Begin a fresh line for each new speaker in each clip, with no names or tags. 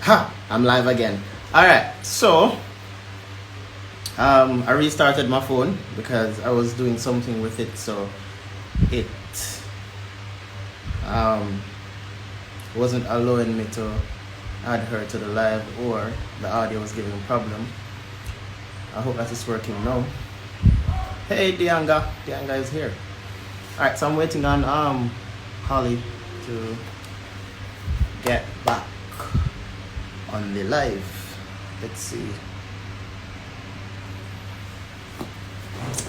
Ha! I'm live again. Alright, so I restarted my phone because I was doing something with it, so it wasn't allowing me to add her to the live, or the audio was giving a problem. I hope that is working now. Hey, Dianga is here. Alright, so I'm waiting on Holley to get back on the live. Let's see.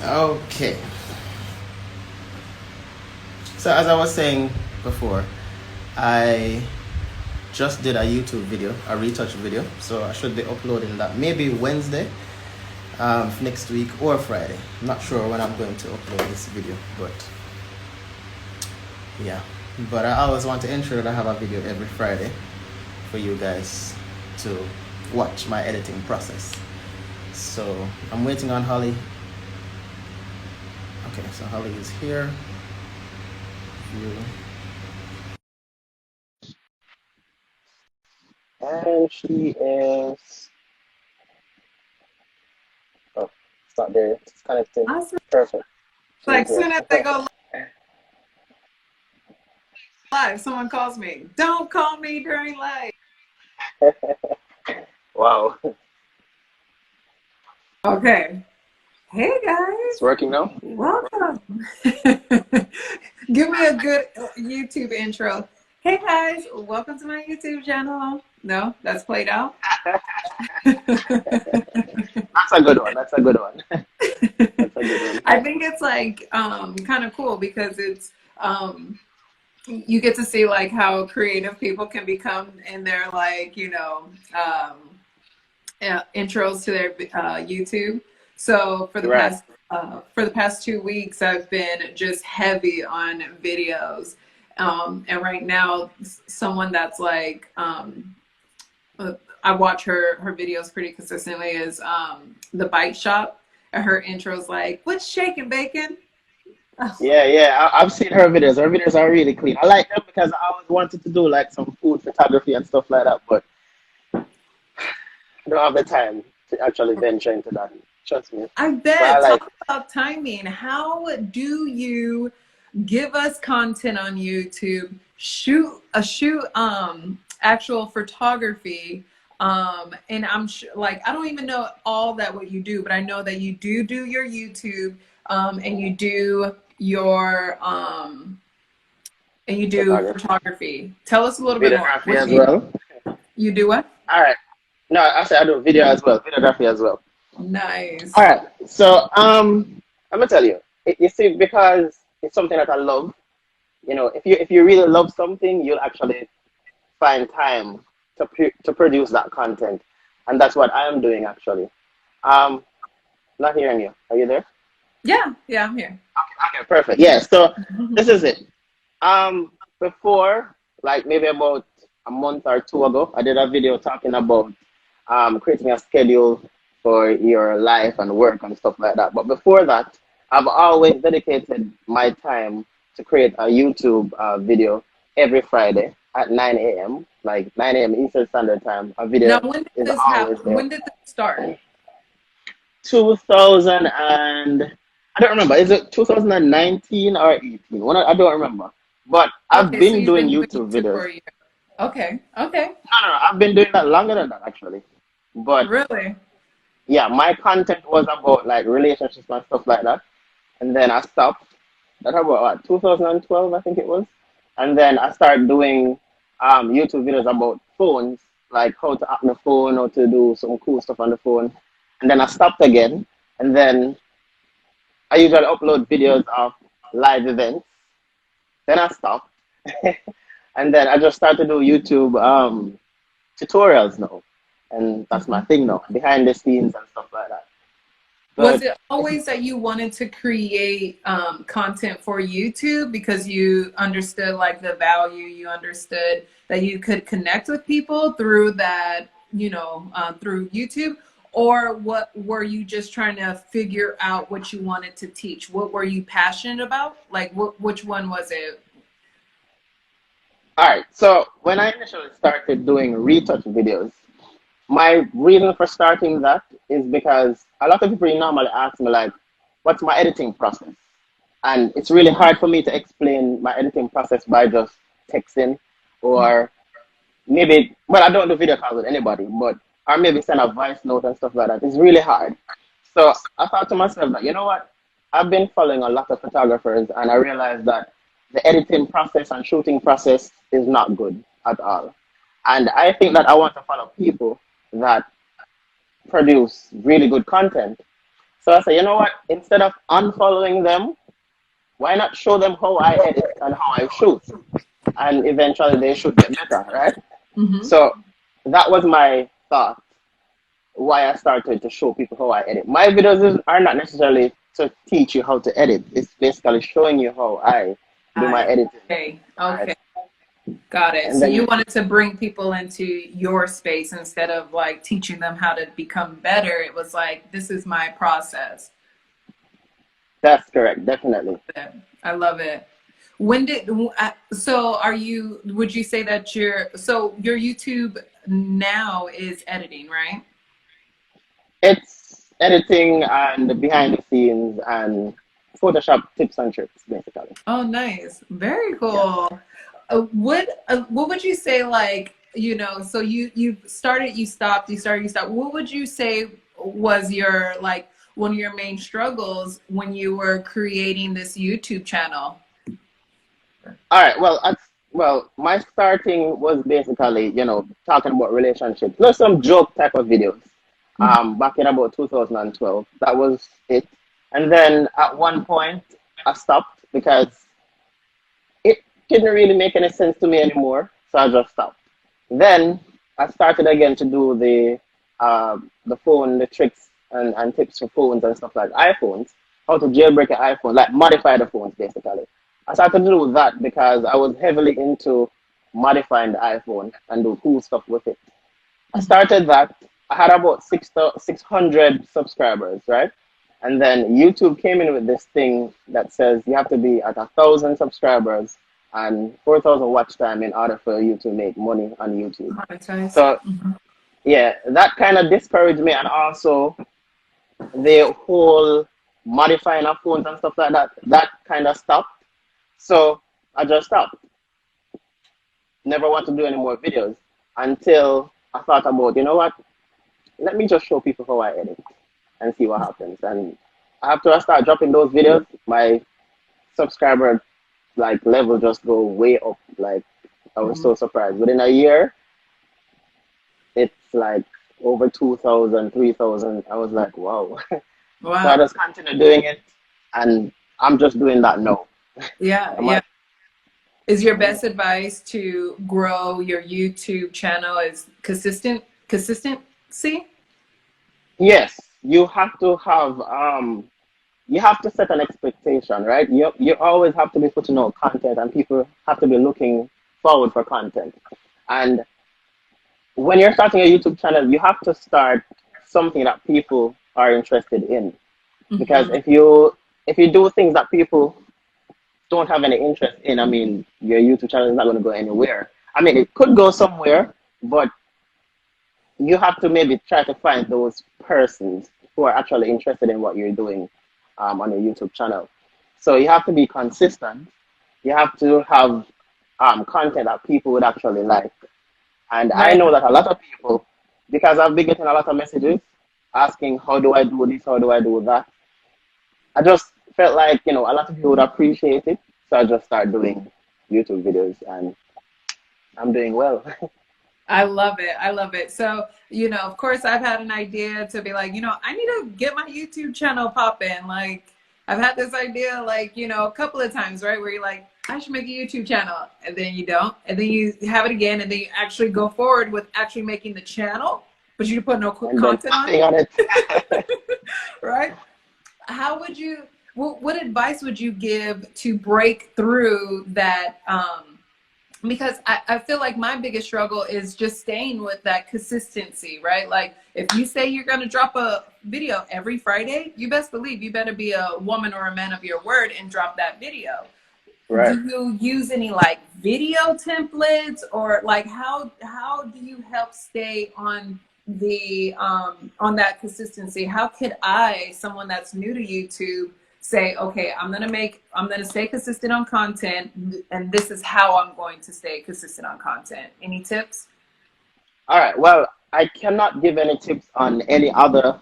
Okay. So as I was saying before, I just did a YouTube video, a retouch video. So I should be uploading that maybe Wednesday next week or Friday. I'm not sure when I'm going to upload this video, but yeah. But I always want to ensure that I have a video every Friday for you guys to watch my editing process. So I'm waiting on Holley. Okay, so Holley is here.
And she is. Oh, it's not there. It's connected.
Awesome.
Perfect.
Like soon as they go live, someone calls me. Don't call me during live.
Wow.
Okay. Hey guys.
It's working now?
Welcome. Give me a good YouTube intro. Hey guys, welcome to my YouTube channel. No, that's played out.
That's a good one. That's a good one. That's a good one.
I think it's like kind of cool because it's you get to see like how creative people can become in their like, you know, intros to their YouTube. So for the past 2 weeks, I've been just heavy on videos. And right now, someone that's like, I watch her videos pretty consistently is the Bite Shop. And her intro's like, what's shaking, bacon?
Yeah. I've seen her videos. Her videos are really clean. I like them because I always wanted to do like some food photography and stuff like that, but I don't have the time to actually venture into that. Trust me.
I bet.
But I like
Talk about timing. How do you give us content on YouTube, shoot actual photography, and I'm like, I don't even know all that what you do, but I know that you do your YouTube, and you do your photography. Tell us a little bit more.
videography as well.
You do what?
All right. No, I said I do video as well, videography as well.
Nice.
All right. So I'm gonna tell you. You see, because it's something that I love. You know, if you really love something, you'll actually find time to produce that content, and that's what I am doing actually. Not hearing you. Are you there?
Yeah, I'm here.
Okay, perfect. Yeah. So this is it. Before, like maybe about a month or two ago, I did a video talking about creating a schedule for your life and work and stuff like that. But before that, I've always dedicated my time to create a YouTube video every Friday at 9 a.m. like 9 a.m. Eastern Standard Time. A video
Now, when did
is
this
always
happen?
there.
When did this start?
2000 and I don't remember. Is it 2019 or 18? I don't remember. But I've
Okay, so
been
you've
doing
been doing
YouTube
YouTube
videos.
for a year. Okay.
No. I've been doing that longer than that actually. But
Really?
yeah, my content was about like relationships and stuff like that. And then I stopped. That about what, 2012, I think it was. And then I started doing YouTube videos about phones, like how to hack the phone, how to do some cool stuff on the phone. And then I stopped again. And then I usually upload videos of live events. Then I stopped. And then I just started to do YouTube tutorials now. And that's my thing now, behind the scenes and stuff like that.
Was
But
it always that you wanted to create content for YouTube because you understood like the value, you understood that you could connect with people through that, you know, through YouTube? Or what were you just trying to figure out what you wanted to teach? What were you passionate about? Like which one was it?
All right. So when I initially started doing retouch videos, my reason for starting that is because a lot of people normally ask me like, what's my editing process? And it's really hard for me to explain my editing process by just texting or maybe, well, I don't do video calls with anybody, but or maybe send a voice note and stuff like that. It's really hard. So I thought to myself that, you know what? I've been following a lot of photographers and I realized that the editing process and shooting process is not good at all. And I think that I want to follow people that produce really good content. So I said, you know what? Instead of unfollowing them, why not show them how I edit and how I shoot? And eventually they should get better, right?
Mm-hmm.
So that was my thought, why I started to show people how I edit. My videos are not necessarily to teach you how to edit. It's basically showing you how I do my editing.
Okay, okay. Got it.
And
So
then,
you wanted to bring people into your space instead of like teaching them how to become better. It was like, this is my process.
that's correct, definitely.
I love it. When did, so are you, would you say that so your YouTube now is editing, right?
It's editing and behind the scenes and Photoshop tips and tricks, basically.
Oh, nice. Very cool. Yeah. What would you say, like, you know, so you started, you stopped, you started, you stopped. What would you say was your, like, one of your main struggles when you were creating this YouTube channel?
All right. Well, my starting was basically, you know, talking about relationships. There's some joke type of videos. Back in about 2012, that was it. And then at one point, I stopped because it didn't really make any sense to me anymore. So I just stopped. Then I started again to do the phone, the tricks and tips for phones and stuff like iPhones, how to jailbreak an iPhone, like modify the phones basically. I started to do that because I was heavily into modifying the iPhone and do cool stuff with it. I started that. I had about 600 subscribers, right? And then YouTube came in with this thing that says you have to be at 1,000 subscribers and 4,000 watch time in order for you to make money on YouTube. So, yeah, that kind of discouraged me. And also the whole modifying of phones and stuff like that, that kind of stopped. So I just stopped. Never want to do any more videos until I thought about, you know what? Let me just show people how I edit and see what happens. And after I start dropping those videos, my subscriber like level just go way up. Like I was so surprised. Within a year, it's like over 2,000, 3,000. I was like, wow.
Wow.
So I just continue doing it, and I'm just doing that now.
Yeah, yeah. Is your best advice to grow your YouTube channel is consistency?
Yes, you have to have you have to set an expectation, right? You always have to be putting out content, and people have to be looking forward for content. And when you're starting a YouTube channel, you have to start something that people are interested in, because if you do things that people don't have any interest in, I mean, your YouTube channel is not going to go anywhere. I mean, it could go somewhere, but you have to maybe try to find those persons who are actually interested in what you're doing on your YouTube channel. So you have to be consistent. You have to have content that people would actually like. And I know that a lot of people, because I've been getting a lot of messages asking, how do I do this, how do I do that? I just felt like, you know, a lot of people would appreciate it. So I just started doing YouTube videos, and I'm doing well.
I love it. I love it. So, you know, of course, I've had an idea to be like, you know, I need to get my YouTube channel popping. Like, I've had this idea, like, you know, a couple of times, right, where you're like, I should make a YouTube channel, and then you don't, and then you have it again, and then you actually go forward with actually making the channel, but you put no content on it. Right? How would you, what advice would you give to break through that? Because I feel like my biggest struggle is just staying with that consistency, right? Like, if you say you're going to drop a video every Friday, you best believe you better be a woman or a man of your word and drop that video.
Right.
do you use any like video templates, or like how do you help stay on the on that consistency? How could I, someone that's new to YouTube, say, okay, I'm gonna stay consistent on content, and this is how I'm going to stay consistent on content? Any tips?
All right. Well, I cannot give any tips on any other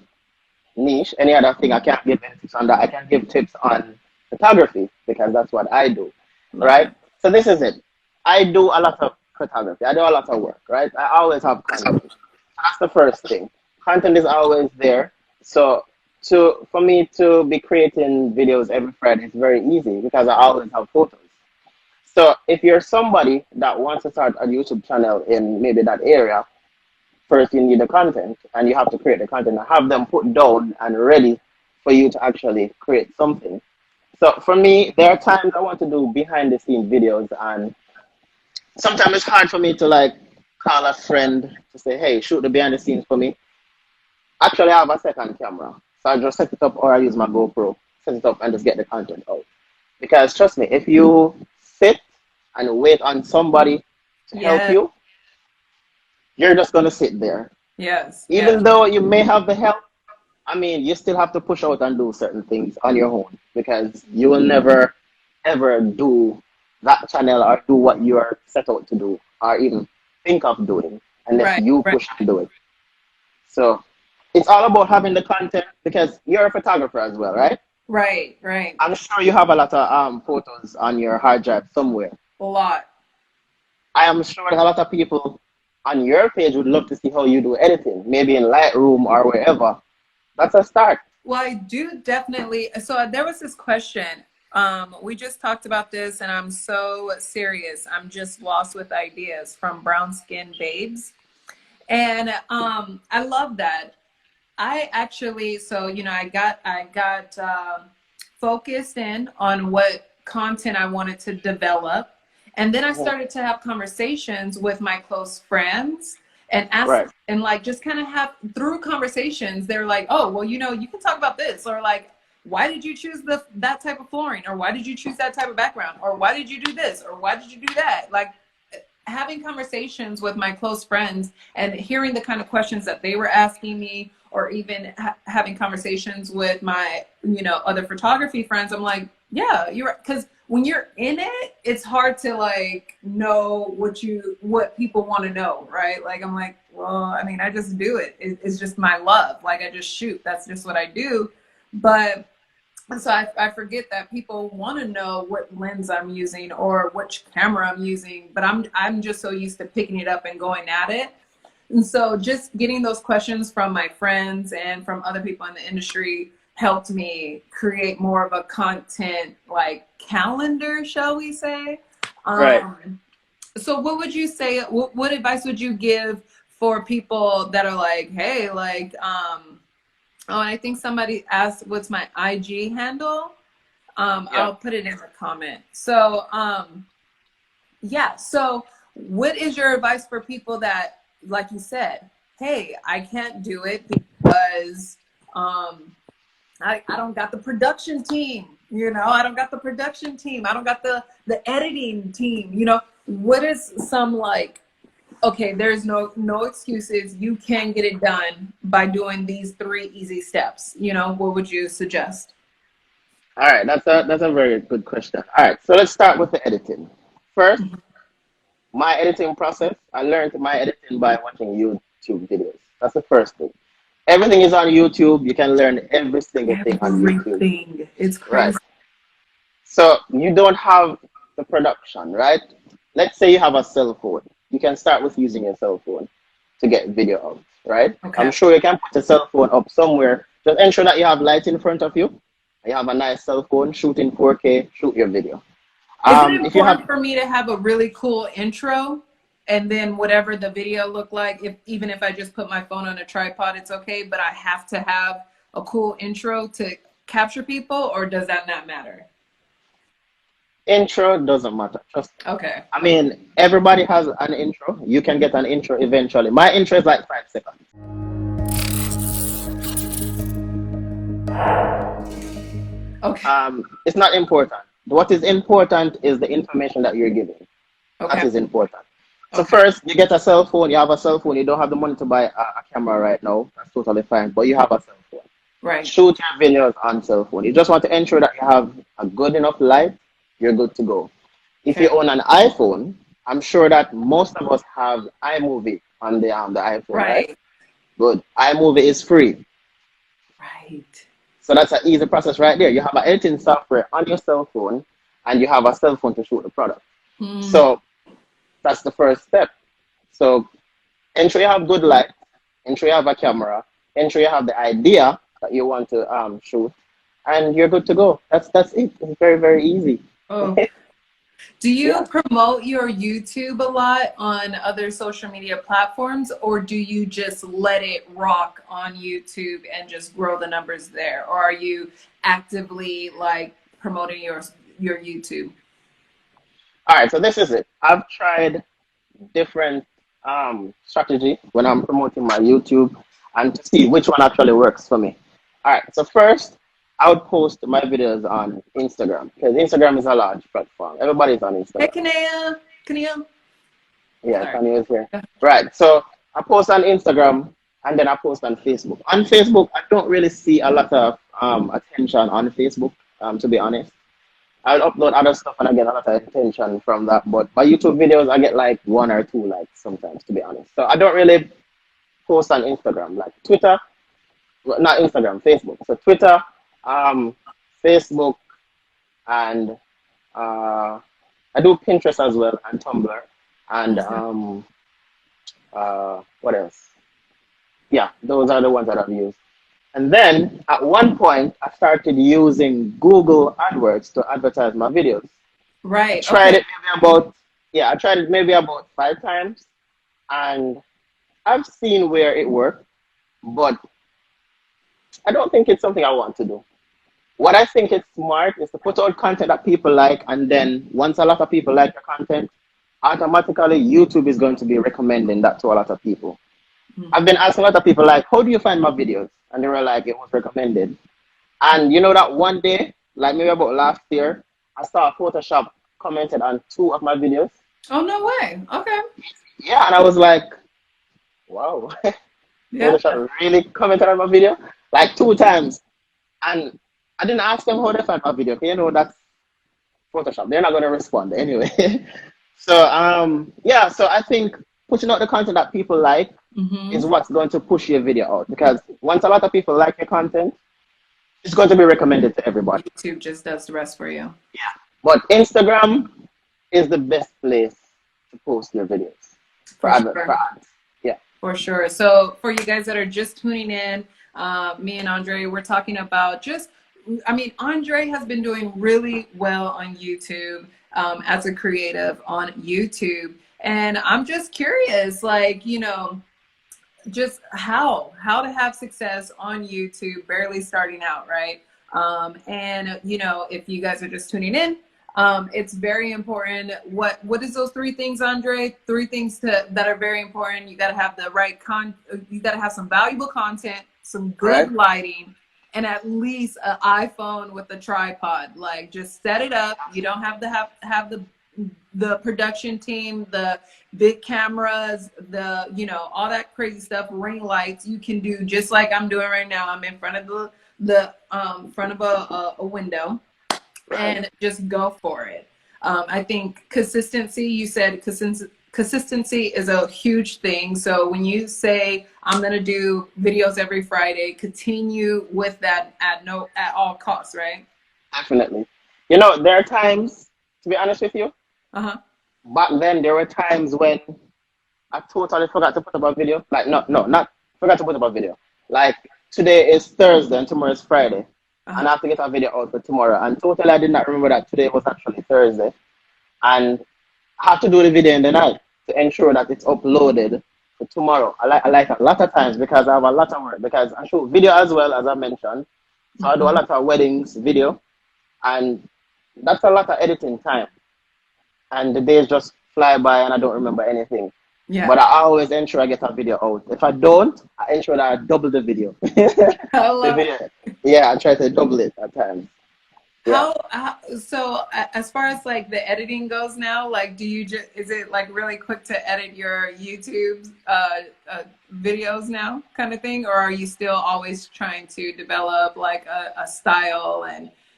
niche, any other thing. I can't give any tips on that. I can give tips on photography because that's what I do, right? So this is it. I do a lot of photography. I do a lot of work, right? I always have content. That's the first thing. Content is always there. So for me to be creating videos every Friday, it's very easy because I always have photos. So if you're somebody that wants to start a YouTube channel in maybe that area, first you need the content, and you have to create the content and have them put down and ready for you to actually create something. So for me, there are times I want to do behind the scenes videos, and sometimes it's hard for me to like call a friend to say, hey, shoot the behind the scenes for me. Actually, I have a second camera, so I just set it up, or I use my GoPro, set it up, and just get the content out. Because trust me, if you sit and wait on somebody to help you, you're just going to sit there.
Yes.
Even though you may have the help, I mean, you still have to push out and do certain things on your own, because you will never, ever do that channel or do what you are set out to do or even think of doing unless you push and do it. So it's all about having the content, because you're a photographer as well, right?
Right.
I'm sure you have a lot of photos on your hard drive somewhere.
A lot.
I am sure that a lot of people on your page would love to see how you do editing, maybe in Lightroom or wherever. That's a start.
Well, I do definitely. So there was this question. We just talked about this, and I'm so serious. I'm just lost with ideas, from Brown Skin Babes. And I love that. I actually, so, you know, I got focused in on what content I wanted to develop. And then I started to have conversations with my close friends and ask, and like just kind of have, through conversations, they're like, oh, well, you know, you can talk about this, or like, why did you choose that type of flooring, or why did you choose that type of background, or why did you do this, or why did you do that? Like, having conversations with my close friends and hearing the kind of questions that they were asking me, or even having conversations with my, you know, other photography friends, I'm like, yeah, you're right. Because when you're in it, it's hard to like know what people want to know, right? Like, I'm like, well, I mean, I just do it. It's just my love. Like, I just shoot. That's just what I do. But so I forget that people want to know what lens I'm using or which camera I'm using, but I'm just so used to picking it up and going at it. And so just getting those questions from my friends and from other people in the industry helped me create more of a content like calendar, shall we say. So what would you say, what advice would you give for people that are like, hey, like, oh, and I think somebody asked what's my IG handle. I'll put it in the comment. So yeah, so what is your advice for people that, like you said, hey, I can't do it because I don't got the production team, you know, I don't got the production team, I don't got the editing team, you know. What is some, like, okay, there's no excuses, you can get it done by doing these 3 easy steps, you know, what would you suggest?
All right, that's a very good question. All right, so let's start with the editing. First, my editing process, I learned my editing by watching YouTube videos. That's the first thing. Everything is on YouTube. You can learn every single thing on YouTube.
Everything. It's crazy.
Right. So you don't have the production, right? Let's say you have a cell phone. You can start with using your cell phone to get video out, right? Okay. I'm sure you can put a cell phone up somewhere. Just ensure that you have light in front of you. You have a nice cell phone, shoot in 4K, shoot your video.
Is it important for me to have a really cool intro, and then whatever the video look like, even if I just put my phone on a tripod, it's okay, but I have to have a cool intro to capture people, or does that not matter?
Intro doesn't matter. Trust me.
Okay.
I mean, everybody has an intro. You can get an intro eventually. My intro is like 5 seconds.
Okay.
It's not important. what is important is the information that you're giving.
Okay.
That is important. So
Okay.
first, you get a cell phone. You have a cell phone. You don't have the money to buy a camera right now. That's totally fine. But you have a cell phone.
Right.
Shoot your videos on cell phone. You just want to ensure that you have a good enough light. You're good to go. If
Okay.
you own an iPhone, I'm sure that most of us have iMovie on the iPhone, right?
Right.
Good. iMovie is free.
Right.
So that's an easy process right there. You have an editing software on your cell phone, and you have a cell phone to shoot the product. So that's the first step. So ensure you have good light, ensure you have a camera, ensure you have the idea that you want to shoot, and you're good to go. That's it. It's very, very easy.
Oh. Do you
Yeah.
promote your YouTube a lot on other social media platforms, or do you just let it rock on YouTube and just grow the numbers there? Or are you actively like promoting your YouTube?
All right, so this is it. I've tried different strategy when I'm promoting my YouTube and to see which one actually works for me. All right, so first, I would post my videos on Instagram because Instagram is a large platform. Everybody's on
Hey,
Instagram.
Kania.
Yeah,
Sorry.
Kanye is here. Right, so I post on Instagram and then I post on Facebook. On Facebook, I don't really see a lot of attention on Facebook, to be honest. I'll upload other stuff and I get a lot of attention from that. But my YouTube videos, I get like 1 or 2 likes sometimes, to be honest. So I don't really post on Instagram. Like Twitter, well, not Instagram, Facebook. So Twitter, Facebook, and I do Pinterest as well, and Tumblr, and what else? Yeah, those are the ones that I've used. And then at one point, I started using Google AdWords to advertise my videos. I
Right.
tried
Okay.
it maybe about, yeah, I tried it maybe about 5 times, and I've seen where it worked, but I don't think it's something I want to do. What I think is smart is to put out content that people like, and then once a lot of people like your content, automatically YouTube is going to be recommending that to a lot of people. I've been asking a lot of people like, how do you find my videos? And they were like, it was recommended. And you know that one day, like maybe about last year, I saw Photoshop commented on 2 of my videos.
Oh, no way. Okay.
Yeah, and I was like, wow,
Yeah.
Photoshop really commented on my video like 2 times. And I didn't ask them how they found my video. You know, that's Photoshop. They're not going to respond anyway. So, yeah, so I think pushing out the content that people like is what's going to push your video out. Because once a lot of people like your content, it's going to be recommended to everybody.
YouTube just does the rest for you.
Yeah. But Instagram is the best place to post your videos for ads. Yeah.
For sure. So for you guys that are just tuning in, me and Andre, we're talking about just, I mean, Andre has been doing really well on YouTube as a creative on YouTube. And I'm just curious, like, you know, just how to have success on YouTube, barely starting out, right? And you know, if you guys are just tuning in, it's very important. What is those 3 things, Andre? 3 things that are very important. You got to have the right you got to have some valuable content, some good lighting, and at least an iPhone with a tripod. Like, just set it up. You don't have to have the production team, the big cameras, the, you know, all that crazy stuff, ring lights. You can do just like I'm doing right now. I'm in front of the front of a window, and just go for it. I think consistency, you said consistency is a huge thing. So when you say I'm gonna do videos every Friday, continue with that at all costs, right?
Definitely. You know, there are times, to be honest with you,
Uh-huh.
back then there were times when I totally forgot to put up a video. Like, not forgot to put up a video. Like, today is Thursday and tomorrow is Friday. And I have to get a video out for tomorrow. And totally I did not remember that today was actually Thursday. And I have to do the video in the night to ensure that it's uploaded for tomorrow. I like a lot of times because I have a lot of work. Because I shoot video as well, as I mentioned. So I do a lot of weddings video. And that's a lot of editing time. And the days just fly by and I don't remember anything.
Yeah.
But I always ensure I get a video out. If I don't, I ensure that I double the video.
I love
Yeah, I try to double it at times.
So as far as like the editing goes now, like do you just, is it like really quick to edit your YouTube videos now kind of thing, or are you still always trying to develop like a style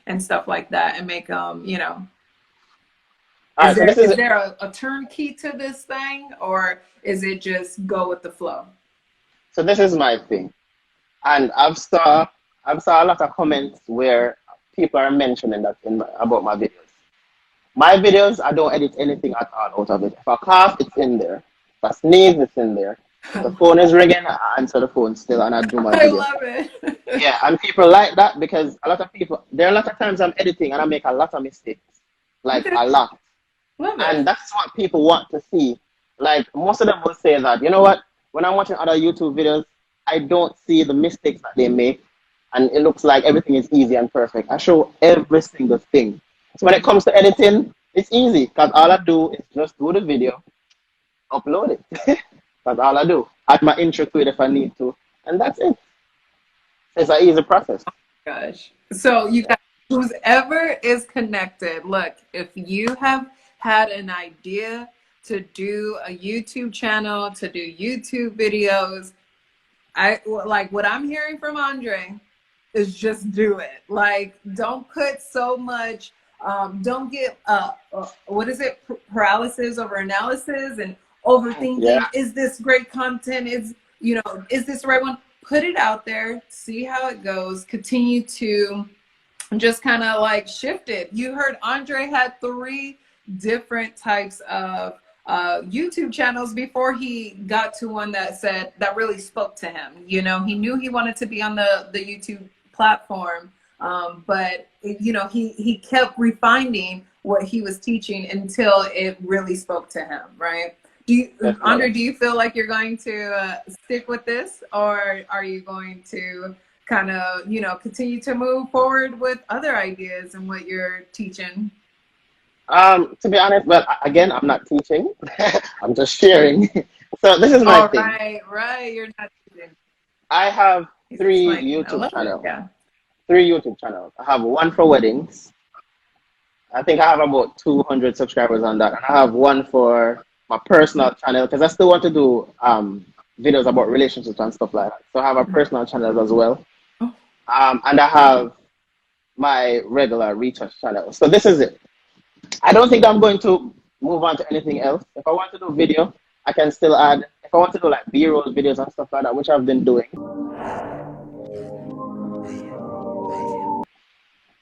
and stuff like that and make them, you know,
All right, so this
is there a turnkey to this thing, or is it just go with the flow?
So this is my thing, and I've saw a lot of comments where people are mentioning that about my videos. My videos, I don't edit anything at all out of it. If I cough, it's in there. If I sneeze, it's in there. If the phone is ringing, I answer the phone still and I do my video.
I love it.
Yeah, and people like that because a lot of people, there are a lot of times I'm editing and I make a lot of mistakes. Like a lot.
Love it.
And that's what people want to see. Like most of them will say that, you know what, when I'm watching other YouTube videos, I don't see the mistakes that they make. And it looks like everything is easy and perfect. I show every single thing. So when it comes to editing, it's easy because all I do is just do the video, upload it. That's all I do. Add my intro to it if I need to, and that's it. It's an easy process.
Oh my gosh. So you guys, whoever is connected, look, if you have had an idea to do a YouTube channel, to do YouTube videos, I like what I'm hearing from Andre is just do it. Like, don't put so much, don't get, what is it? Paralysis over analysis and overthinking.
Yeah.
Is this great content? Is this the right one? Put it out there, see how it goes, continue to just kind of like shift it. You heard Andre had 3 different types of YouTube channels before he got to one that said, that really spoke to him. You know, he knew he wanted to be on the YouTube platform, but he kept refining what he was teaching until it really spoke to him, right? Andre, do you feel like you're going to stick with this, or are you going to kind of continue to move forward with other ideas and what you're teaching?
To be honest, well, again, I'm not teaching. I'm just sharing. So this is my thing.
Right. You're not teaching.
I have 3 YouTube channels.
Yeah.
3 YouTube channels. I have one for weddings. I think I have about 200 subscribers on that. And I have one for my personal channel because I still want to do videos about relationships and stuff like that. So I have a personal channel as well. And I have my regular retouch channel. So this is it. I don't think I'm going to move on to anything else. If I want to do video, I can still add. If I want to do like B-roll videos and stuff like that, which I've been doing,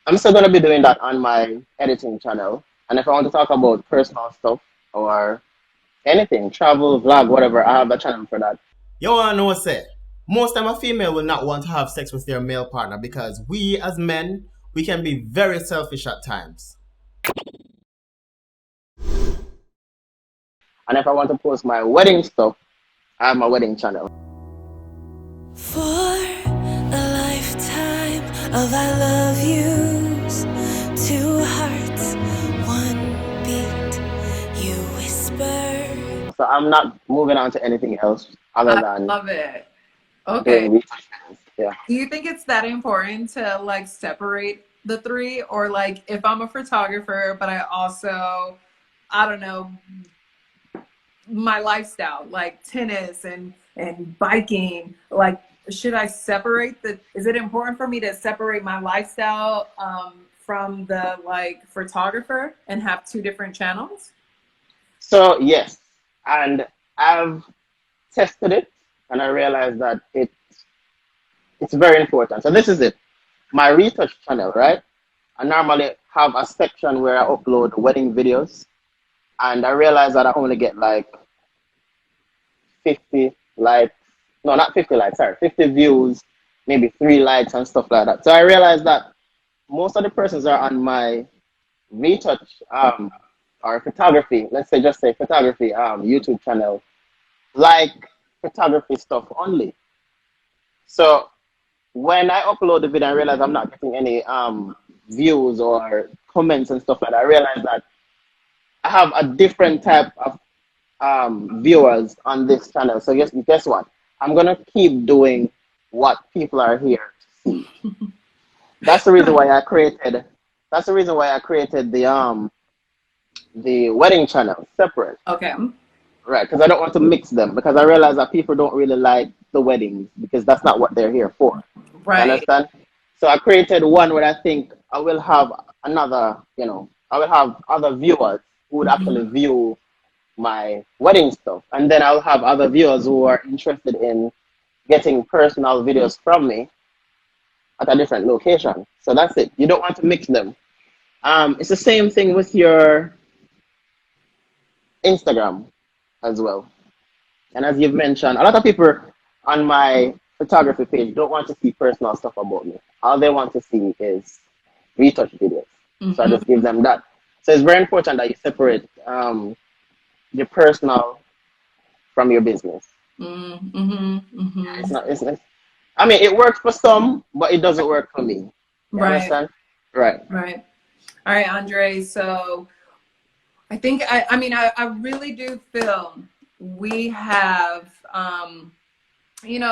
I'm still going to be doing that on my editing channel. And if I want to talk about personal stuff or anything, travel, vlog, whatever, I have a channel for that.
You wanna know what's it? Most time a female will not want to have sex with their male partner because we as men, we can be very selfish at times.
And if I want to post my wedding stuff, I have my wedding channel.
For a lifetime of I love yous, 2 hearts, 1 beat, you whisper.
So I'm not moving on to anything else other than.
I love it. Okay.
Yeah.
Do you think it's that important to like separate the 3, or like if I'm a photographer, but I also, I don't know, my lifestyle, like tennis and biking, like should I separate is it important for me to separate my lifestyle from the like photographer and have 2 different channels?
So yes, and I've tested it and I realized that it's very important. So this is it. My retouch channel, right? I normally have a section where I upload wedding videos, and I realized that I only get like 50 likes. No, not 50 likes, sorry, 50 views, maybe 3 likes and stuff like that. So I realized that most of the persons are on my retouch or photography, let's say just say photography YouTube channel, like photography stuff only. So when I upload the video, I realize I'm not getting any views or comments and stuff like that. I realize that I have a different type of viewers on this channel. So guess what? I'm gonna keep doing what people are here to see. That's the reason why I created that's the reason why I created the wedding channel separate.
Okay.
Right, because I don't want to mix them, because I realize that people don't really like the weddings because that's not what they're here for. You
Right.
understand? So I created one where I think I will have another, I will have other viewers who would actually view my wedding stuff. And then I'll have other viewers who are interested in getting personal videos from me at a different location. So that's it. You don't want to mix them. It's the same thing with your Instagram as well. And as you've mentioned, a lot of people on my photography page don't want to see personal stuff about me. All they want to see is retouch videos. So I just give them that. So it's very important that you separate your personal from your business. It's not. I mean, it works for some, but it doesn't work for me. You understand? Right.
Right. All right, Andre. So I think I really do feel we have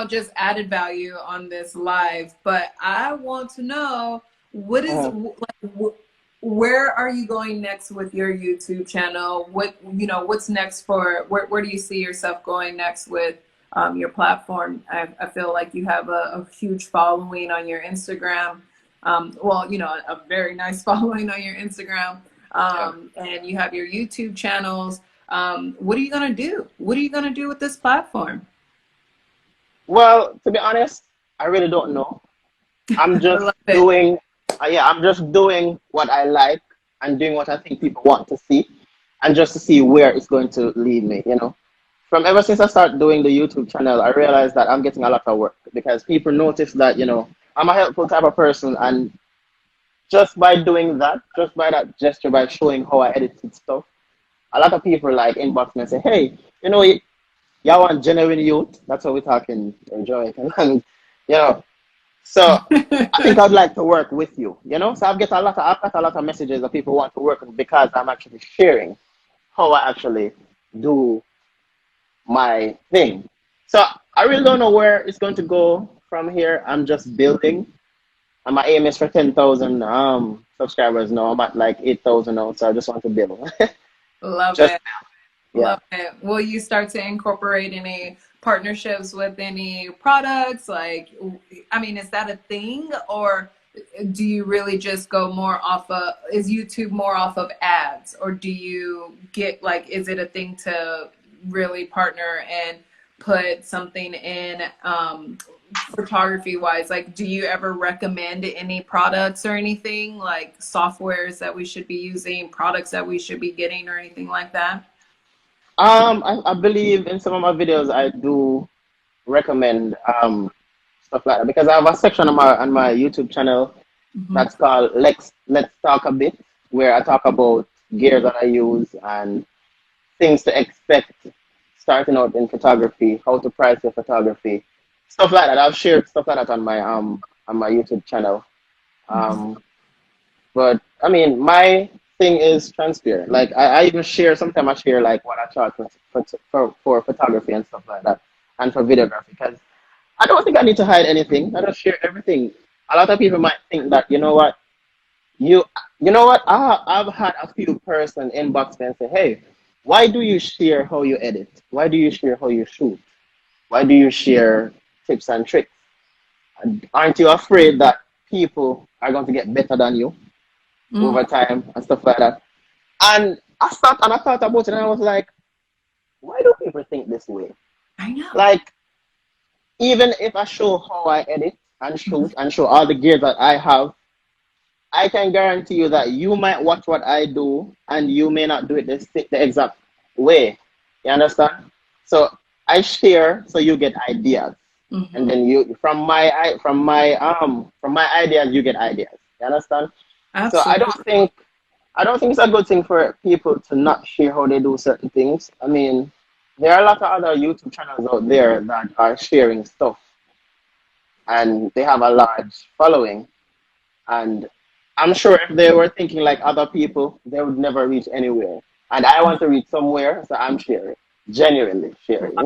just added value on this live, but I want to know what is where are you going next with your YouTube channel? What's next for where do you see yourself going next with your platform? I feel like you have a huge following on your Instagram. A very nice following on your Instagram. And you have your YouTube channels. What are you going to do? What are you going to do with this platform?
Well, to be honest, I really don't know. I'm just doing what I like and doing what I think people want to see, and just to see where it's going to lead me, From ever since I started doing the YouTube channel, I realized that I'm getting a lot of work because people notice that, I'm a helpful type of person, and just by doing that, just by that gesture, by showing how I edited stuff, a lot of people like inbox me and say, hey, y'all want genuine youth? That's what we're talking, enjoy. And, so I think I'd like to work with you, So I've got a lot of messages that people want to work with because I'm actually sharing how I actually do my thing. So I really don't know where it's going to go from here. I'm just building. And my aim is for 10,000 subscribers now. I'm at like 8,000 now, so I just want to build.
Love it. Yeah. Love it. Will you start to incorporate any partnerships with any products? Is that a thing, or do you really just go more off of, is YouTube more off of ads, or do you get is it a thing to really partner and put something in photography wise? Do you ever recommend any products or anything, like softwares that we should be using, products that we should be getting, or anything like that?
I believe in some of my videos I do recommend stuff like that, because I have a section on my YouTube channel that's called Let's Talk a Bit, where I talk about gear that I use and things to expect starting out in photography, how to price your photography, stuff like that. I've shared stuff like that on my YouTube channel. But I mean, my thing is transparent. I even share, sometimes I share what I charge for photography and stuff like that, and for videography, because I don't think I need to hide anything. I just share everything. A lot of people might think that, I've had a few person inbox me and say, hey, why do you share how you edit? Why do you share how you shoot? Why do you share tips and tricks? Aren't you afraid that people are going to get better than you over time and stuff like that? And I thought about it, and I was like, why do people think this way?
I know.
Even if I show how I edit and shoot and show all the gear that I have, I can guarantee you that you might watch what I do and you may not do it the exact way. You understand? So I share so you get ideas. And then you from my ideas you get ideas. You understand?
Absolutely.
So I don't think it's a good thing for people to not share how they do certain things. I mean, there are a lot of other YouTube channels out there that are sharing stuff, and they have a large following. And I'm sure if they were thinking like other people, they would never reach anywhere. And I want to reach somewhere, so I'm sharing, genuinely sharing.
I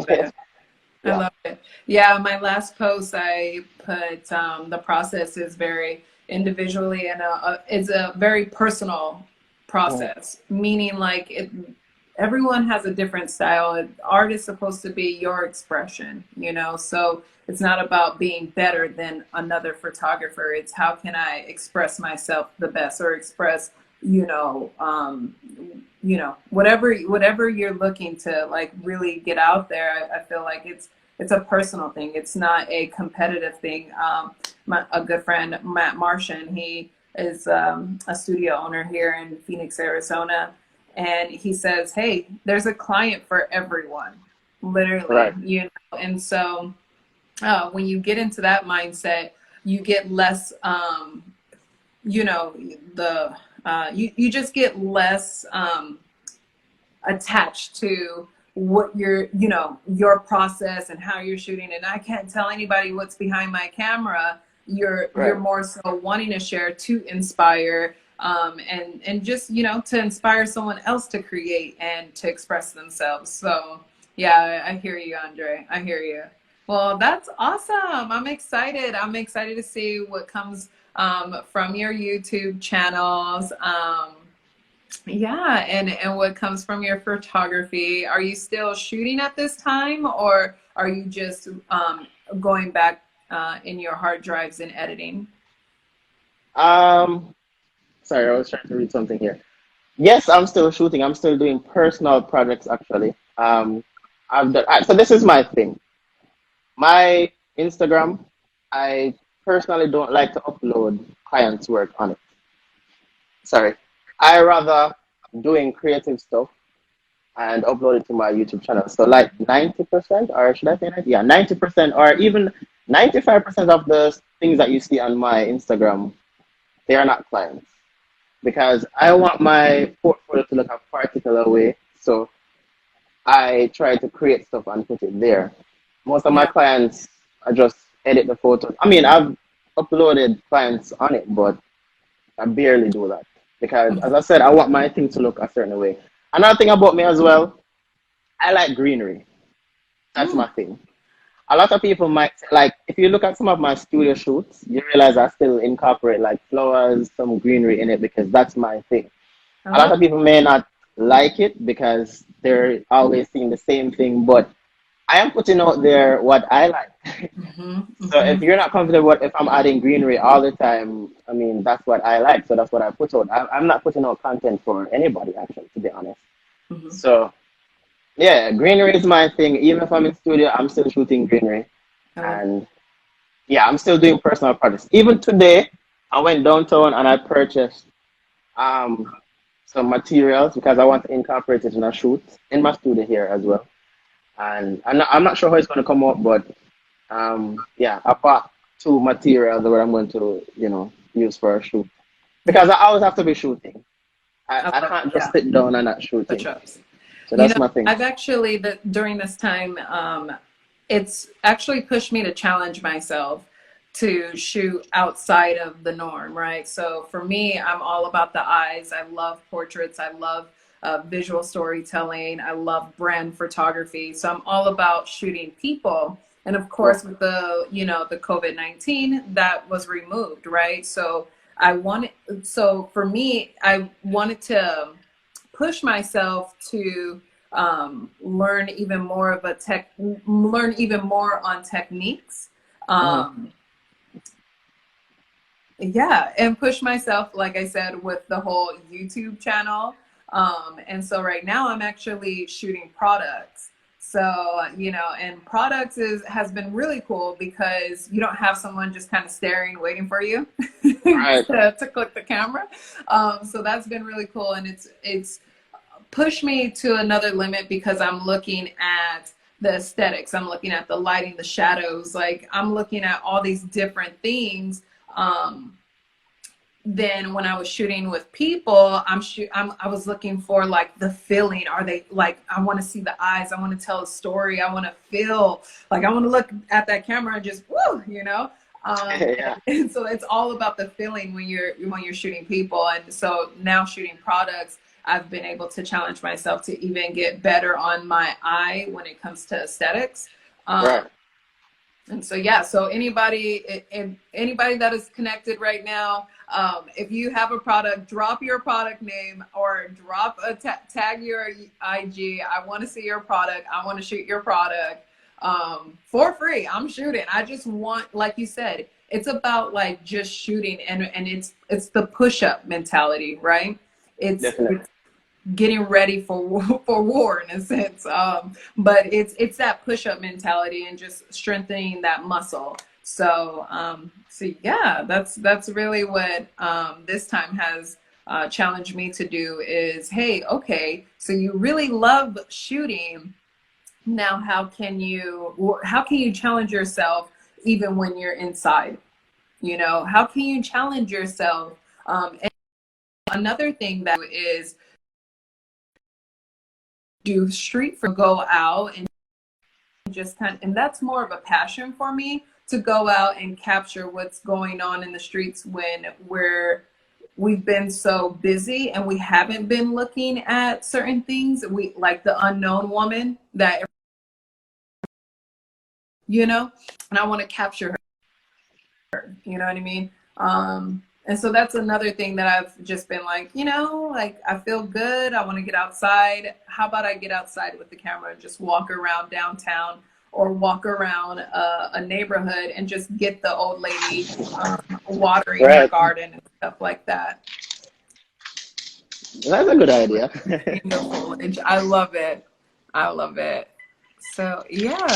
love it. Yeah, my last post I put the process is very individually, and it's a very personal process, meaning like everyone has a different style. Art is supposed to be your expression, you know, so it's not about being better than another photographer. It's how can I express myself the best, or express, whatever you're looking to like really get out there. I feel like it's a personal thing. It's not a competitive thing. A good friend, Matt Martian, he is a studio owner here in Phoenix, Arizona. And he says, hey, there's a client for everyone, literally,
Right.
And so when you get into that mindset, you get less, you just get less attached to what your process and how you're shooting. And I can't tell anybody what's behind my camera. You're more so wanting to share, to inspire, and just, to inspire someone else to create and to express themselves. So yeah, I hear you, Andre. I hear you. Well, that's awesome. I'm excited. I'm excited to see what comes from your YouTube channels. Yeah, and what comes from your photography. Are you still shooting at this time, or are you just going back in your hard drives and editing?
Sorry, I was trying to read something here. Yes, I'm still shooting. I'm still doing personal projects, actually. So this is my thing. My Instagram, I personally don't like to upload clients' work on it. Sorry. I rather doing creative stuff and upload it to my YouTube channel. So like 90%, or should I say 90? Yeah, 90%, or even 95% of the things that you see on my Instagram, they are not clients. Because I want my portfolio to look a particular way. So I try to create stuff and put it there. Most of my clients, I just edit the photos. I mean, I've uploaded clients on it, but I barely do that. Because, as I said, I want my thing to look a certain way. Another thing about me as well, I like greenery. That's my thing. A lot of people might, like, if you look at some of my studio shoots, you realize I still incorporate, like, flowers, some greenery in it, because that's my thing. A lot of people may not like it because they're always seeing the same thing, but I am putting out there what I like. So if you're not comfortable if I'm adding greenery all the time, I mean, that's what I like. So that's what I put out. I'm not putting out content for anybody, actually, to be honest. So, yeah, greenery is my thing. Even if I'm in studio, I'm still shooting greenery. And, yeah, I'm still doing personal projects. Even today, I went downtown and I purchased some materials because I want to incorporate it in a shoot in my studio here as well. And I'm not sure how it's going to come out, but yeah, I bought 2 materials that I'm going to, use for a shoot. Because I always have to be shooting. I can't just sit down and not shooting. So that's my thing.
I've actually, during this time, it's actually pushed me to challenge myself to shoot outside of the norm, right? So for me, I'm all about the eyes. I love portraits. I love visual storytelling. I love brand photography. So I'm all about shooting people. And of course, with the, the COVID-19, that was removed, right? So for me, I wanted to push myself to learn even more on techniques. Yeah, and push myself, like I said, with the whole YouTube channel. And so right now I'm actually shooting products. So, and products has been really cool because you don't have someone just kind of staring, waiting for you to click the camera. So that's been really cool. And it's pushed me to another limit because I'm looking at the aesthetics. I'm looking at the lighting, the shadows. Like I'm looking at all these different things. Then when I was shooting with people, I was looking for like the feeling. Are they like, I want to see the eyes. I want to tell a story. I want to feel like, I want to look at that camera and just, woo, and so it's all about the feeling when you're shooting people. And so now shooting products, I've been able to challenge myself to even get better on my eye when it comes to aesthetics. And so, yeah, so anybody that is connected right now, if you have a product, drop your product name or drop a tag your IG. I want to see your product. I want to shoot your product for free. I'm shooting. I just want, like you said, it's about like just shooting, and it's the push-up mentality, right? It's getting ready for war in a sense, but it's that push-up mentality and just strengthening that muscle. So so yeah, that's really what this time has challenged me to do is, hey, okay, so you really love shooting. Now how can you challenge yourself even when you're inside? You know, how can you challenge yourself? And another thing that is do street for go out and just and that's more of a passion for me, to go out and capture what's going on in the streets when we've been so busy and we haven't been looking at certain things. We like the unknown woman that, you know, and I want to capture her, you know what I mean? And so that's another thing that I've just been like, you know, like I feel good. I want to get outside. How about I get outside with the camera and just walk around downtown or walk around a neighborhood and just get the old lady watering her garden and stuff like that.
That's a good idea.
The foliage. I love it. I love it. So, yeah.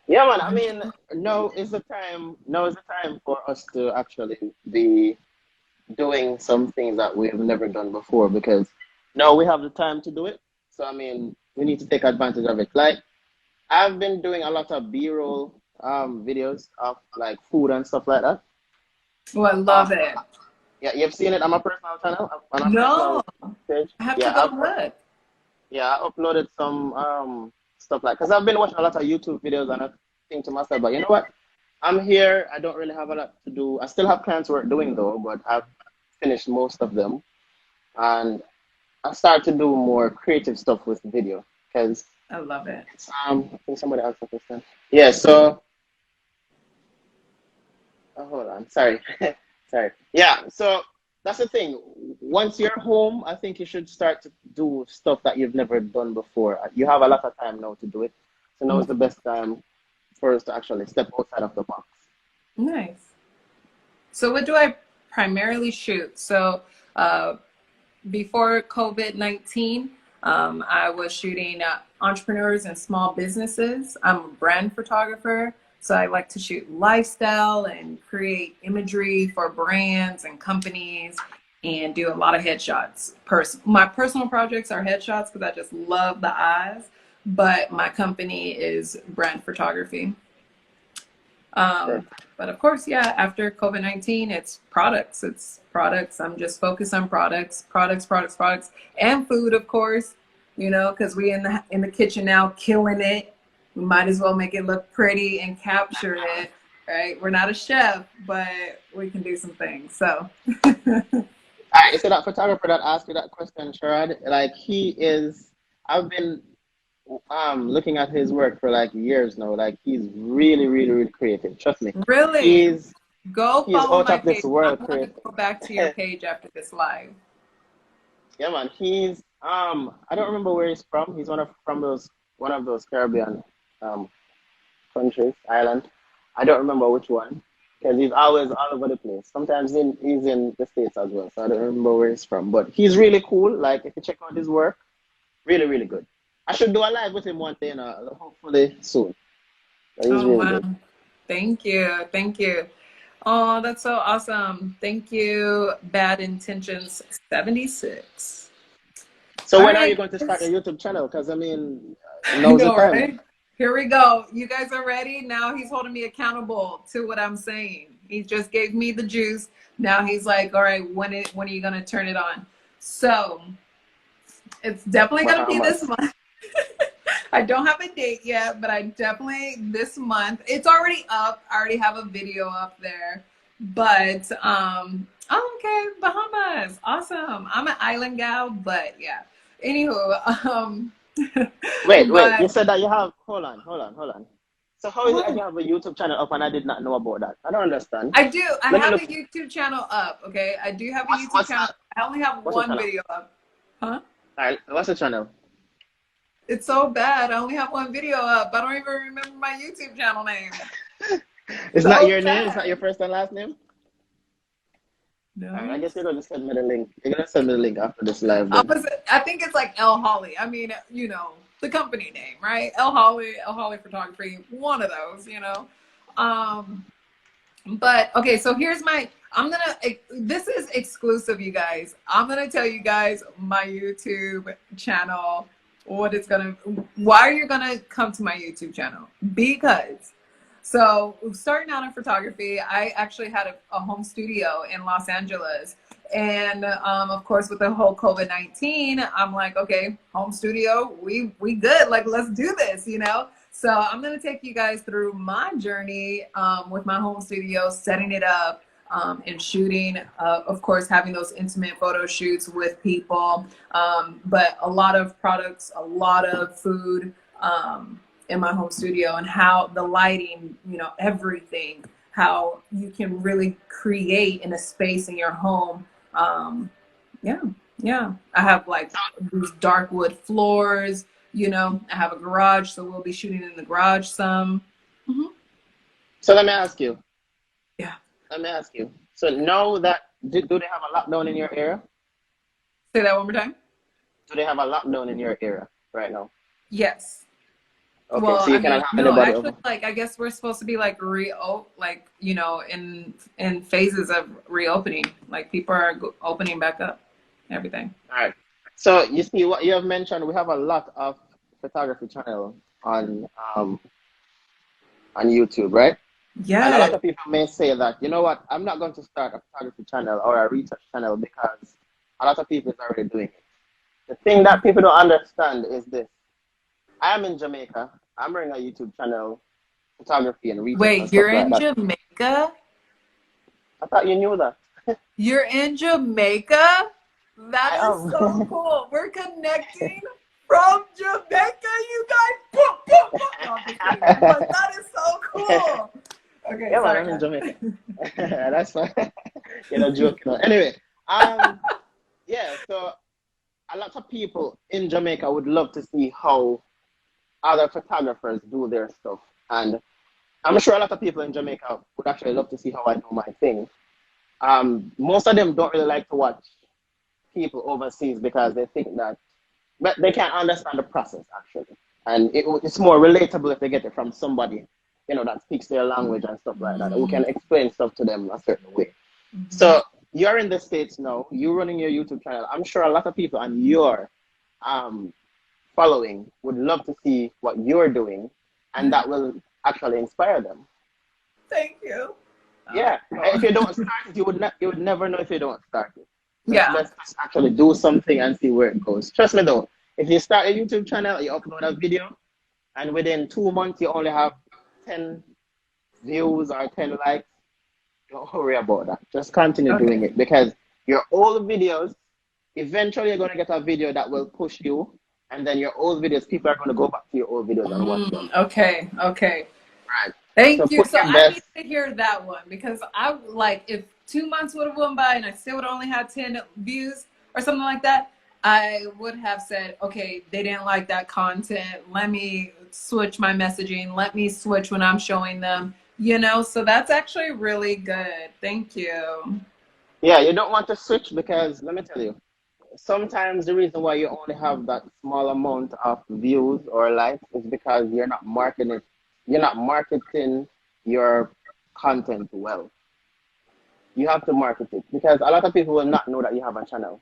Yeah, man. I mean, now is the time for us to actually be doing some things that we've never done before, because now we have the time to do it. So, I mean, we need to take advantage of it. Like, I've been doing a lot of B-roll videos of like food and stuff like that.
Oh, I love it.
Yeah, you've seen it on my personal channel?
No.
Personal page.
I have to go look.
Yeah, I uploaded some stuff like, because I've been watching a lot of YouTube videos and I think to myself, but you know what? I'm here. I don't really have a lot to do. I still have clients worth doing though, but I've finished most of them. And I started to do more creative stuff with video, because
I love it.
I think somebody else has this. Yeah, so hold on. Sorry. Sorry. Yeah, so that's the thing. Once you're home, I think you should start to do stuff that you've never done before. You have a lot of time now to do it. So now is the best time for us to actually step outside of the box.
Nice. So what do I primarily shoot? So before COVID-19, I was shooting entrepreneurs and small businesses. I'm a brand photographer. So I like to shoot lifestyle and create imagery for brands and companies and do a lot of headshots. My personal projects are headshots because I just love the eyes, but my company is brand photography. But of course, yeah, after COVID-19, it's products. I'm just focused on products, and food, of course, you know, because we in the kitchen now killing it. We might as well make it look pretty and capture it, right? We're not a chef, but we can do some things. So.
All right, so that photographer that asked you that question, Sharad, like I've been looking at his work for like years now. Like he's really, really, really creative. Trust me.
Really?
He's
follow
out
my
of this
page.
world.
I'm going to go back to your page after this live.
Yeah, man. He's I don't remember where he's from. He's one of those Caribbean countries, island. I don't remember which one, because he's always all over the place. Sometimes he's in the States as well, so I don't remember where he's from. But he's really cool. Like, if you check out his work, really, really good. I should do a live with him one day, hopefully soon. He's really good.
Thank you. Oh, that's so awesome. Thank you, Bad Intentions 76.
So when are you going to start a YouTube channel? Because I mean, now's the time.
Right? Here we go. You guys are ready? Now he's holding me accountable to what I'm saying. He just gave me the juice. Now he's like, all right, when are you going to turn it on? So it's definitely going to be this month. I don't have a date yet, but this month. It's already up. I already have a video up there. But, okay, Bahamas. Awesome. I'm an island gal, but yeah. Anywho,
Wait, you said that you have, hold on. So how is it that you have a YouTube channel up and I did not know about that? I don't understand.
I do. I
Let me
have
look.
a YouTube channel up. Okay, I do have a YouTube
What's
channel.
that?
I only have
What's the
one
channel?
video up. Huh?
All right, what's the channel?
It's so bad. I only have one video up. I don't even remember my YouTube channel name.
It's
So
not your name?
bad.
It's not your first and last name?
No.
All right, I guess you're going to send me the link. You're going to send me the link after this live then.
I think it's like L Holley. I mean, you know, the company name, right? L Holley Photography, one of those, you know. But okay, so here's my, this is exclusive, you guys. I'm gonna tell you guys my YouTube channel, why you're gonna come to my YouTube channel. Because, so starting out in photography, I actually had a home studio in Los Angeles. And of course, with the whole COVID-19, I'm like, okay, home studio, we good. Like, let's do this, you know? So I'm going to take you guys through my journey with my home studio, setting it up and shooting, of course, having those intimate photo shoots with people, but a lot of products, a lot of food in my home studio, and how the lighting, you know, everything, how you can really create in a space in your home. Yeah. I have like these dark wood floors, you know, I have a garage, so we'll be shooting in the garage some.
So let me ask you.
Yeah.
Let me ask you. So now that, do they have a lockdown in your area?
Say that one more time.
Do they have a lockdown in your area right now?
Yes.
Okay,
Well,
so you
I
cannot
mean,
have
no,
anybody
actually,
over.
like, I guess we're supposed to be like like, you know, in phases of reopening. Like, people are opening back up, everything.
All right. So you see what you have mentioned. We have a lot of photography channel on YouTube, right?
Yeah.
And a lot of people may say that, you know what, I'm not going to start a photography channel or a retouch channel because a lot of people is already doing it. The thing that people don't understand is this. I am in Jamaica. I'm running a YouTube channel, photography and retouch.
Wait,
and
you're
stuff
in
like that.
Jamaica?
I thought you knew that.
You're in Jamaica? That
I
is
am.
so cool. We're connecting from Jamaica, you guys. Boom, boom, boom. No, I'm just kidding. But that is so cool. Okay,
Yeah, man,
sorry.
I'm in Jamaica. That's fine. You're not joking. Anyway, yeah, so a lot of people in Jamaica would love to see how other photographers do their stuff. And I'm sure a lot of people in Jamaica would actually love to see how I do my thing. Most of them don't really like to watch people overseas because they think that, but they can't understand the process actually. And it's more relatable if they get it from somebody, you know, that speaks their language and stuff like that, who can explain stuff to them a certain way. So you're in the States now, you're running your YouTube channel. I'm sure a lot of people on your following would love to see what you're doing, and that will actually inspire them.
Thank you.
Yeah, if you don't start it, you would never know if you don't start it. So
Yeah.
let's just actually do something and see where it goes. Trust me though, if you start a YouTube channel, you upload a video, and within 2 months you only have 10 views or 10 likes, don't worry about that. Just continue doing it, because your old videos, eventually you're going to get a video that will push you, and then your old videos, people are going to go back to your old videos and watch them.
Okay.
Right.
Thank you.
put
So
your
I
best.
need to hear that one, because I like, if 2 months would have went by and I still would only have 10 views or something like that, I would have said, okay, they didn't like that content. Let me switch my messaging. Let me switch when I'm showing them, you know? So that's actually really good. Thank you.
Yeah, you don't want to switch, because let me tell you, sometimes the reason why you only have that small amount of views or likes is because you're not marketing your content well. You have to market it, because a lot of people will not know that you have a channel.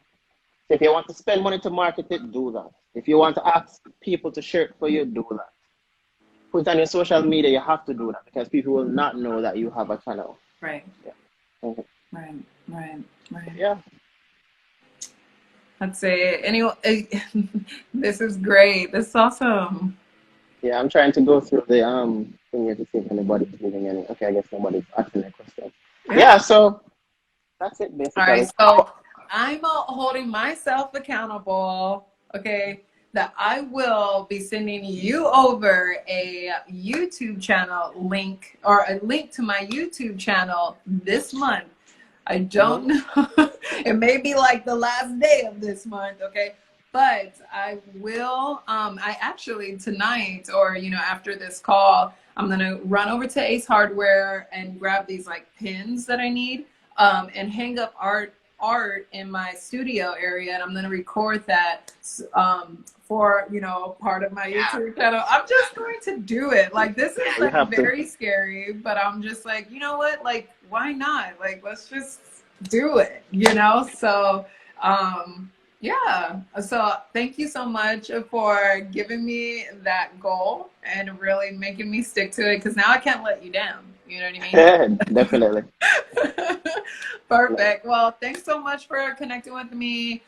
So if you want to spend money to market it, do that. If you want to ask people to share it for you, do that. Put it on your social media, you have to do that, because people will not know that you have a channel.
Right.
Yeah. Mm-hmm.
Right.
Yeah.
I'd say, anyway, this is great. This is awesome.
Yeah, I'm trying to go through the thing here to see if anybody's leaving any. Okay, I guess nobody's asking a question. Yeah, so that's it basically.
All right, so I'm holding myself accountable. Okay, that I will be sending you over a YouTube channel link, or a link to my YouTube channel this month. I don't know. It may be like the last day of this month, okay? But I will, I actually tonight, or, you know, after this call, I'm going to run over to Ace Hardware and grab these like pins that I need, and hang up art in my studio area, and I'm going to record that for, you know, part of my YouTube channel. I'm just going to do it. Like, this is like very scary, but I'm just like, you know what? Like, why not? Like, let's just do it, you know? So, yeah. So thank you so much for giving me that goal and really making me stick to it, because now I can't let you down. You know what I mean?
Definitely.
Perfect. Well, thanks so much for connecting with me.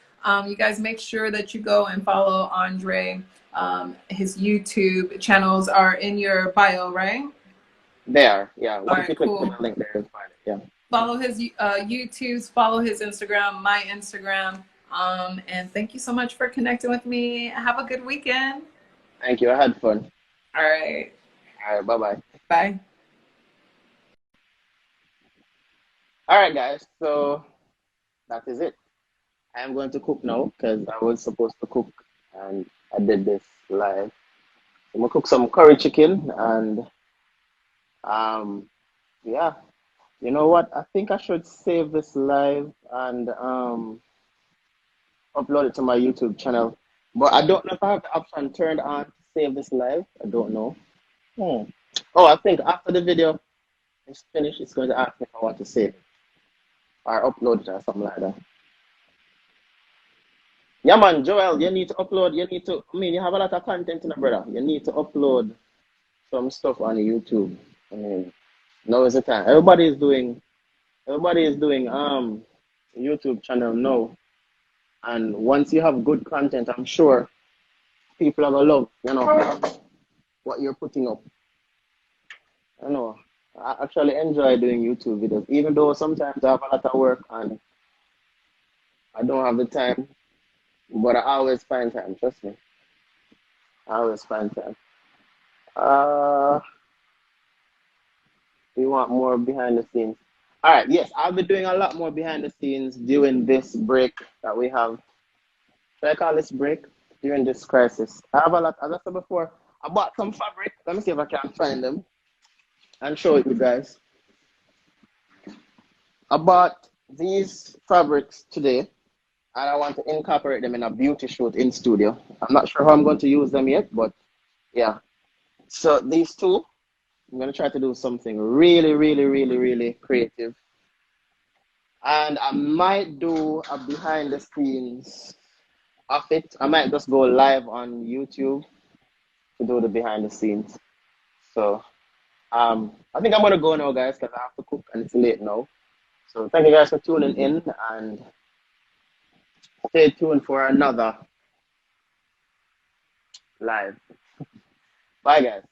You guys make sure that you go and follow Andre. His YouTube channels are in your bio, right?
There, yeah.
Once you click
on the link there, you'll find it. Yeah.
Follow his YouTubes, follow his Instagram, my Instagram. And thank you so much for connecting with me. Have a good weekend.
Thank you. I had fun.
All right.
All right. Bye-bye.
Bye.
All right, guys. So that is it. I am going to cook now because I was supposed to cook and I did this live. I'm going to cook some curry chicken and yeah. You know what? I think I should save this live and upload it to my YouTube channel. But I don't know if I have the option turned on to save this live. I don't know. Oh, I think after the video is finished, it's going to ask me if I want to save it or upload it or something like that. Yeah, man, Joel, you need to upload. You have a lot of content in the brother. You need to upload some stuff on YouTube. I mean, now is the time. Everybody is doing YouTube channel now. And once you have good content, I'm sure people are gonna love, you know, what you're putting up. I know. I actually enjoy doing YouTube videos, even though sometimes I have a lot of work and I don't have the time. But I always find time, trust me. I always find time. We want more behind the scenes. All right, yes, I'll be doing a lot more behind the scenes during this break that we have. Should I call this break? During this crisis. I have a lot, as I said before, I bought some fabric. Let me see if I can find them and show it you guys. I bought these fabrics today and I want to incorporate them in a beauty shoot in studio. I'm not sure how I'm going to use them yet, but yeah. So these two, I'm going to try to do something really, really, really, really creative. And I might do a behind the scenes of it. I might just go live on YouTube to do the behind the scenes. So I think I'm going to go now, guys, because I have to cook and it's late now. So thank you guys for tuning in and stay tuned for another live. Bye, guys.